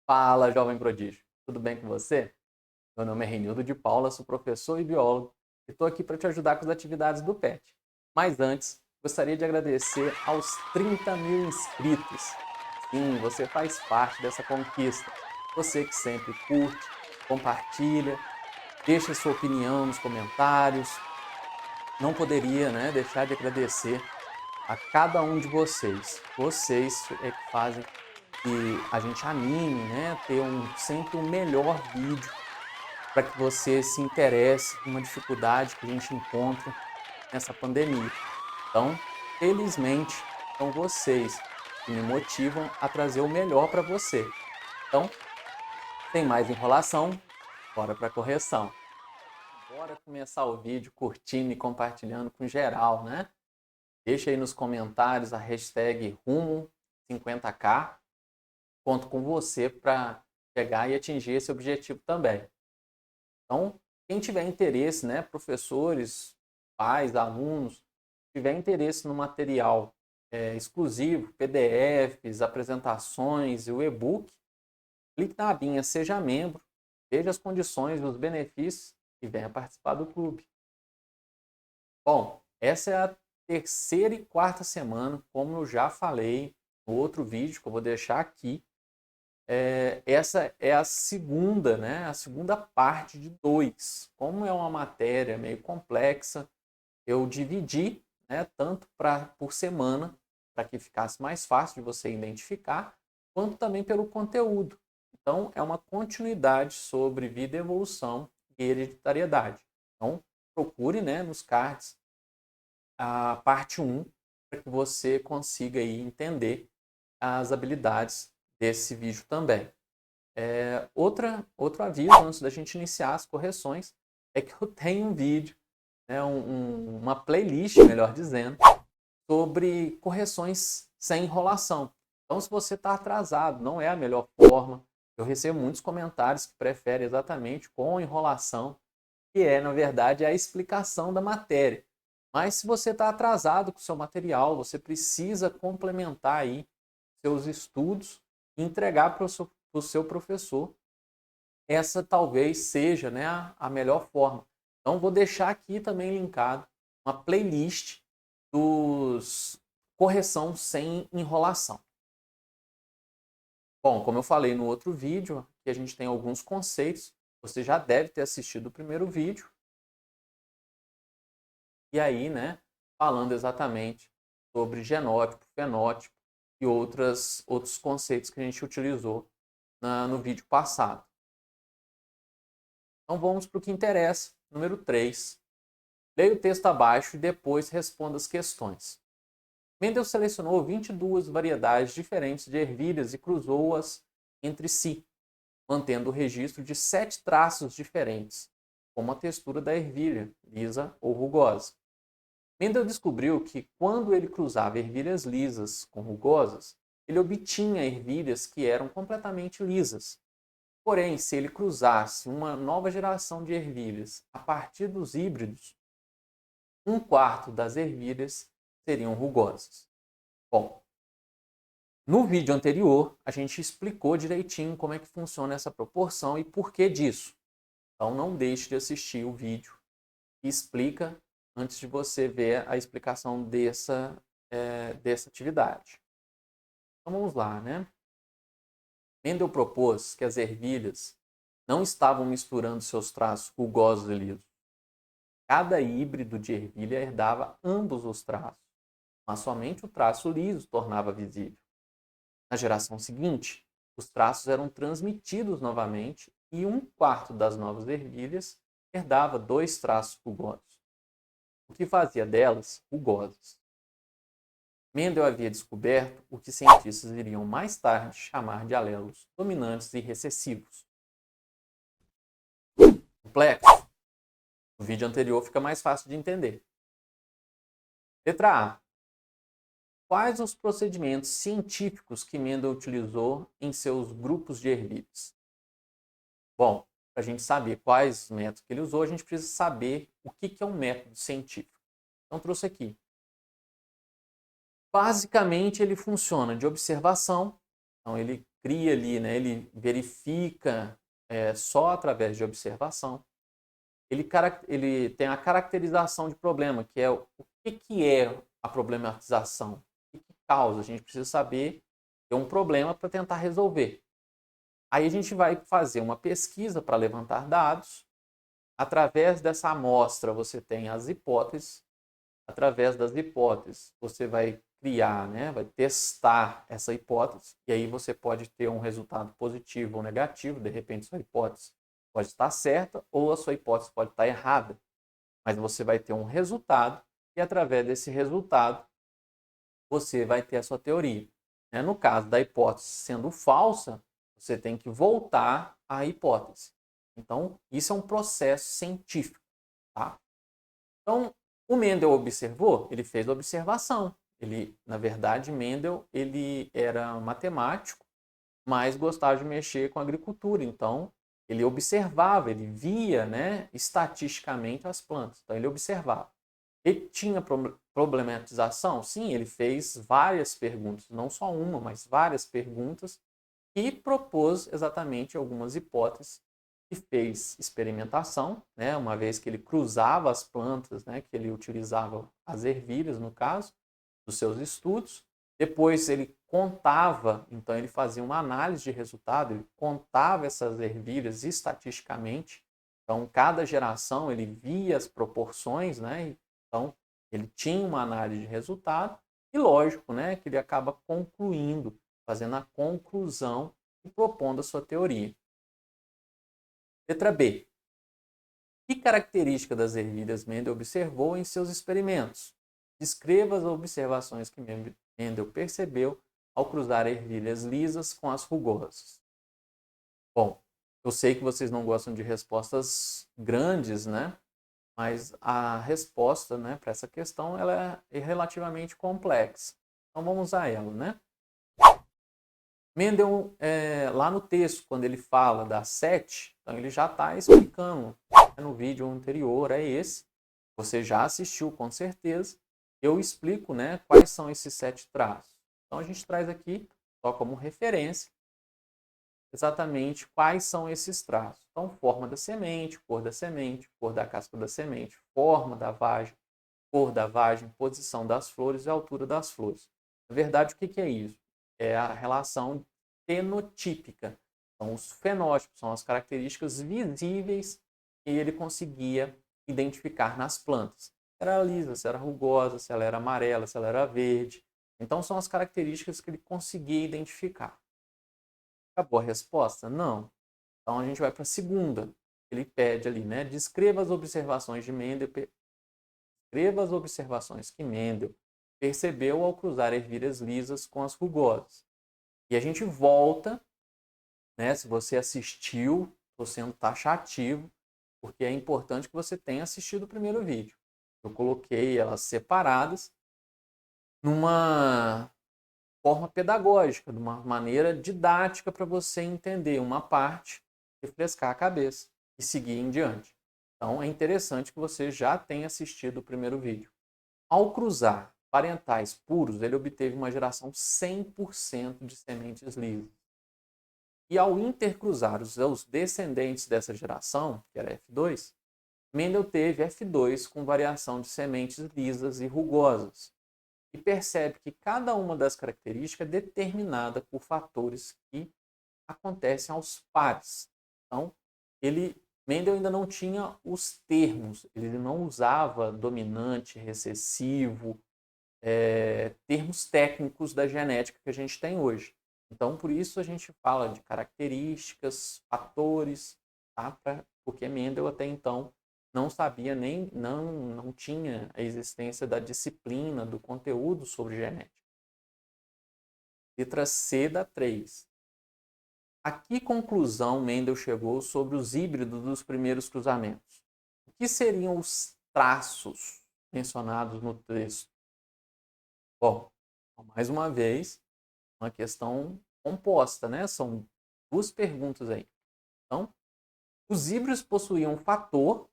Fala, jovem prodígio. Tudo bem com você? Meu nome é Reinildo de Paula, sou professor e biólogo e estou aqui para te ajudar com as atividades do PET. Mas antes, gostaria de agradecer aos 30 mil inscritos. Sim, você faz parte dessa conquista. Você que sempre curte, compartilha, deixa sua opinião nos comentários. Não poderia, deixar de agradecer a cada um de vocês. Vocês é que fazem que a gente anime, ter sempre um melhor vídeo para que você se interesse em uma dificuldade que a gente encontra nessa pandemia. Então, felizmente, são vocês que me motivam a trazer o melhor para você. Então, sem mais enrolação, bora para a correção. Bora começar o vídeo curtindo e compartilhando com geral, né? Deixa aí nos comentários a hashtag Rumo50K. Conto com você para chegar e atingir esse objetivo também. Então, quem tiver interesse, professores, pais, alunos, tiver interesse no material exclusivo, PDFs, apresentações e o e-book, clique na abinha Seja Membro, veja as condições e os benefícios e venha participar do clube. Bom, essa é a terceira e quarta semana, como eu já falei no outro vídeo que eu vou deixar aqui. Essa é a segunda, a segunda parte de 2. Como é uma matéria meio complexa, eu dividi, tanto por semana, para que ficasse mais fácil de você identificar, quanto também pelo conteúdo. Então, é uma continuidade sobre vida, evolução e hereditariedade. Então, procure nos cards a parte 1, para que você consiga aí entender as habilidades desse vídeo também. Outro aviso antes da gente iniciar as correções é que eu tenho um vídeo, uma playlist, melhor dizendo, sobre correções sem enrolação. Então, se você está atrasado, não é a melhor forma. Eu recebo muitos comentários que preferem exatamente com enrolação, que na verdade, a explicação da matéria. Mas se você está atrasado com o seu material, você precisa complementar aí seus estudos e entregar para o seu professor. Essa talvez seja a melhor forma. Então, vou deixar aqui também linkado uma playlist dos correção sem enrolação. Bom, como eu falei no outro vídeo, aqui a gente tem alguns conceitos. Você já deve ter assistido o primeiro vídeo. E aí, falando exatamente sobre genótipo, fenótipo e outros conceitos que a gente utilizou no vídeo passado. Então vamos para o que interessa, número 3. Leia o texto abaixo e depois responda as questões. Mendel selecionou 22 variedades diferentes de ervilhas e cruzou-as entre si, mantendo o registro de 7 traços diferentes, como a textura da ervilha, lisa ou rugosa. Mendel descobriu que, quando ele cruzava ervilhas lisas com rugosas, ele obtinha ervilhas que eram completamente lisas. Porém, se ele cruzasse uma nova geração de ervilhas a partir dos híbridos, 1/4 das ervilhas seriam rugosas. Bom, no vídeo anterior, a gente explicou direitinho como é que funciona essa proporção e por que disso. Então, não deixe de assistir o vídeo que explica antes de você ver a explicação dessa atividade. Então, vamos lá, Mendel propôs que as ervilhas não estavam misturando seus traços rugosos e lisos. Cada híbrido de ervilha herdava ambos os traços, mas somente o traço liso tornava visível. Na geração seguinte, os traços eram transmitidos novamente e 1/4 das novas ervilhas herdava 2 traços rugosos, o que fazia delas rugosas. Mendel havia descoberto o que cientistas iriam mais tarde chamar de alelos dominantes e recessivos. Complexo? No vídeo anterior fica mais fácil de entender. Letra A. Quais os procedimentos científicos que Mendel utilizou em seus grupos de ervilhas? Bom, para a gente saber quais métodos que ele usou, a gente precisa saber o que é um método científico. Então, trouxe aqui. Basicamente, ele funciona de observação. Então, ele cria ali, né, ele verifica só através de observação. Ele tem a caracterização de problema, que é o que é a problematização, o que causa. A gente precisa saber que é um problema para tentar resolver. Aí a gente vai fazer uma pesquisa para levantar dados. Através dessa amostra você tem as hipóteses. Através das hipóteses você vai criar, né, vai testar essa hipótese. E aí você pode ter um resultado positivo ou negativo. De repente sua hipótese pode estar certa ou a sua hipótese pode estar errada. Mas você vai ter um resultado e através desse resultado você vai ter a sua teoria. No caso da hipótese sendo falsa, você tem que voltar à hipótese. Então, isso é um processo científico. Tá? Então, o Mendel observou, ele fez a observação. Na verdade, Mendel ele era matemático, mas gostava de mexer com agricultura. Então, ele observava, ele via, né, estatisticamente as plantas. Então, ele observava. Ele tinha problematização? Sim, ele fez várias perguntas, não só uma, mas várias perguntas, e propôs exatamente algumas hipóteses, e fez experimentação, né, uma vez que ele cruzava as plantas, né, que ele utilizava as ervilhas, no caso, dos seus estudos. Depois ele contava, então ele fazia uma análise de resultado, ele contava essas ervilhas estatisticamente. Então, cada geração ele via as proporções, né? Então, ele tinha uma análise de resultado e, lógico, né, que ele acaba concluindo, fazendo a conclusão e propondo a sua teoria. Letra B. Que característica das ervilhas Mendel observou em seus experimentos? Descreva as observações que Mendel percebeu ao cruzar ervilhas lisas com as rugosas. Bom, eu sei que vocês não gostam de respostas grandes, né? Mas a resposta, né, para essa questão ela é relativamente complexa. Então vamos a ela, né? Mendel, lá no texto, quando ele fala das 7, então ele já está explicando. No vídeo anterior é esse. Você já assistiu com certeza. Eu explico, né, quais são esses 7 traços. Então a gente traz aqui, só como referência, exatamente quais são esses traços. Então, forma da semente, cor da casca da semente, forma da vagem, cor da vagem, posição das flores e altura das flores. Na verdade, o que é isso? É a relação fenotípica. São os fenótipos, são as características visíveis que ele conseguia identificar nas plantas. Se era lisa, se era rugosa, se ela era amarela, se ela era verde. Então, são as características que ele conseguia identificar. Acabou a resposta? Não. Então, a gente vai para a segunda. Ele pede ali, né? Descreva as observações de Mendel. Descreva as observações que Mendel percebeu ao cruzar ervilhas lisas com as rugosas. E a gente volta, né? Se você assistiu, estou sendo taxativo, porque é importante que você tenha assistido o primeiro vídeo. Eu coloquei elas separadas numa forma pedagógica, de uma maneira didática para você entender uma parte, refrescar a cabeça e seguir em diante. Então é interessante que você já tenha assistido o primeiro vídeo. Ao cruzar parentais puros, ele obteve uma geração 100% de sementes lisas. E ao intercruzar os descendentes dessa geração, que era F2, Mendel teve F2 com variação de sementes lisas e rugosas. E percebe que cada uma das características é determinada por fatores que acontecem aos pares. Então, Mendel ainda não tinha os termos, ele não usava dominante, recessivo, termos técnicos da genética que a gente tem hoje. Então, por isso a gente fala de características, fatores, tá? Porque Mendel até então não sabia não tinha a existência da disciplina, do conteúdo sobre genética. Letra C da 3. A que conclusão Mendel chegou sobre os híbridos dos primeiros cruzamentos? O que seriam os traços mencionados no texto? Bom, mais uma vez, uma questão composta, né? São duas perguntas aí. Então, os híbridos possuíam um fator,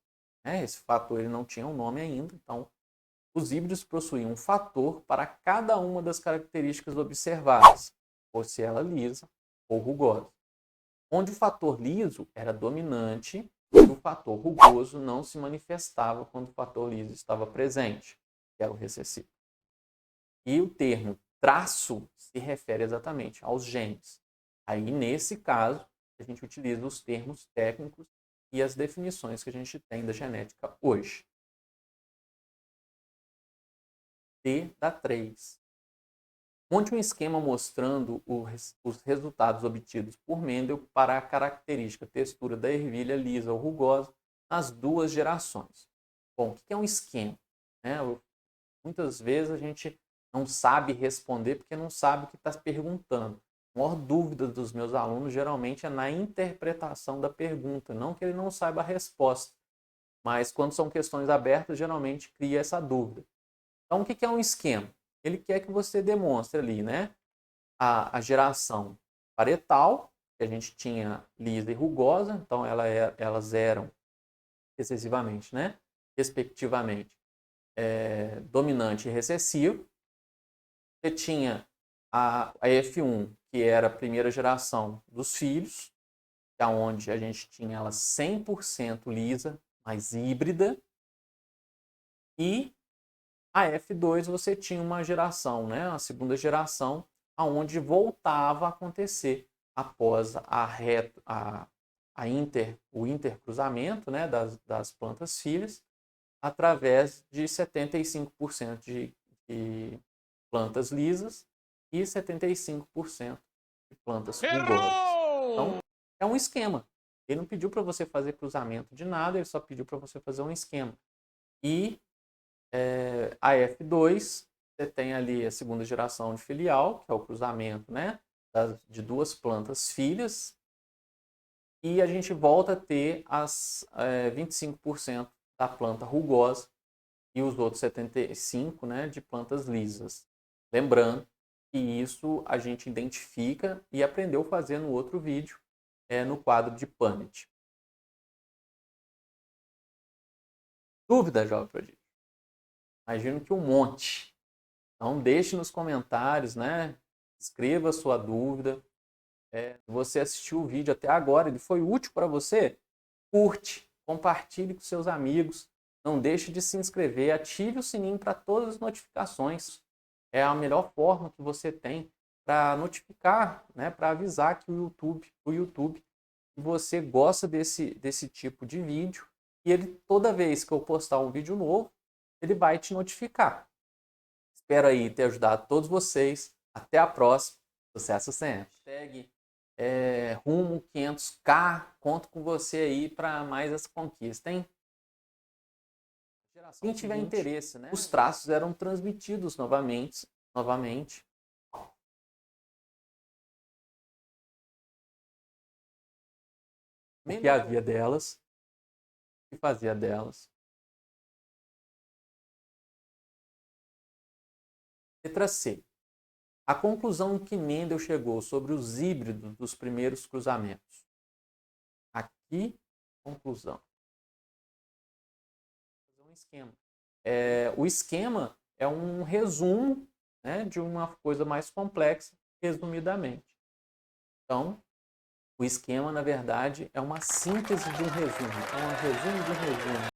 né? Esse fator ele não tinha um nome ainda, então os híbridos possuíam um fator para cada uma das características observadas, fosse ela lisa ou rugosa, onde o fator liso era dominante e o fator rugoso não se manifestava quando o fator liso estava presente, que era o recessivo. E o termo traço se refere exatamente aos genes. Aí, nesse caso, a gente utiliza os termos técnicos e as definições que a gente tem da genética hoje. D dá 3. Monte um esquema mostrando os resultados obtidos por Mendel para a característica textura da ervilha lisa ou rugosa nas duas gerações. Bom, o que é um esquema? Muitas vezes a gente não sabe responder porque não sabe o que está perguntando. A maior dúvida dos meus alunos geralmente é na interpretação da pergunta, não que ele não saiba a resposta, mas quando são questões abertas, geralmente cria essa dúvida. Então, o que é um esquema? Ele quer que você demonstre ali, né, a geração parietal, que a gente tinha lisa e rugosa, então elas eram excessivamente, né, respectivamente, dominante e recessivo. Você tinha a F1, que era a primeira geração dos filhos, que é onde a gente tinha ela 100% lisa, mas híbrida. E a F2 você tinha uma geração, né, a segunda geração, aonde voltava a acontecer após o intercruzamento, né, das plantas filhas, através de 75% de plantas lisas e 75% de plantas rugosas. Então, é um esquema. Ele não pediu para você fazer cruzamento de nada, ele só pediu para você fazer um esquema. E a F2, você tem ali a segunda geração de filial, que é o cruzamento, né, de duas plantas filhas, e a gente volta a ter as 25% da planta rugosa e os outros 75%, né, de plantas lisas. Lembrando que isso a gente identifica e aprendeu a fazer no outro vídeo, no quadro de Punnett. Dúvida, jovem prodígio? Imagino que um monte. Então deixe nos comentários, né? Escreva a sua dúvida. Se você assistiu o vídeo até agora, ele foi útil para você? Curte, compartilhe com seus amigos. Não deixe de se inscrever, ative o sininho para todas as notificações. É a melhor forma que você tem para notificar, né, para avisar que o YouTube que você gosta desse tipo de vídeo, e ele, toda vez que eu postar um vídeo novo, ele vai te notificar. Espero aí ter ajudado todos vocês. Até a próxima. Sucesso sempre. Hashtag rumo 500k. Conto com você aí para mais essa conquista, hein? Quem tiver interesse, né? Os traços eram transmitidos novamente. O que havia delas, o que fazia delas. Letra C. A conclusão que Mendel chegou sobre os híbridos dos primeiros cruzamentos. Aqui, conclusão. Vou fazer um esquema. O esquema é um resumo, né, de uma coisa mais complexa, resumidamente. Então, o esquema, na verdade, é uma síntese de um resumo. É um resumo de um resumo.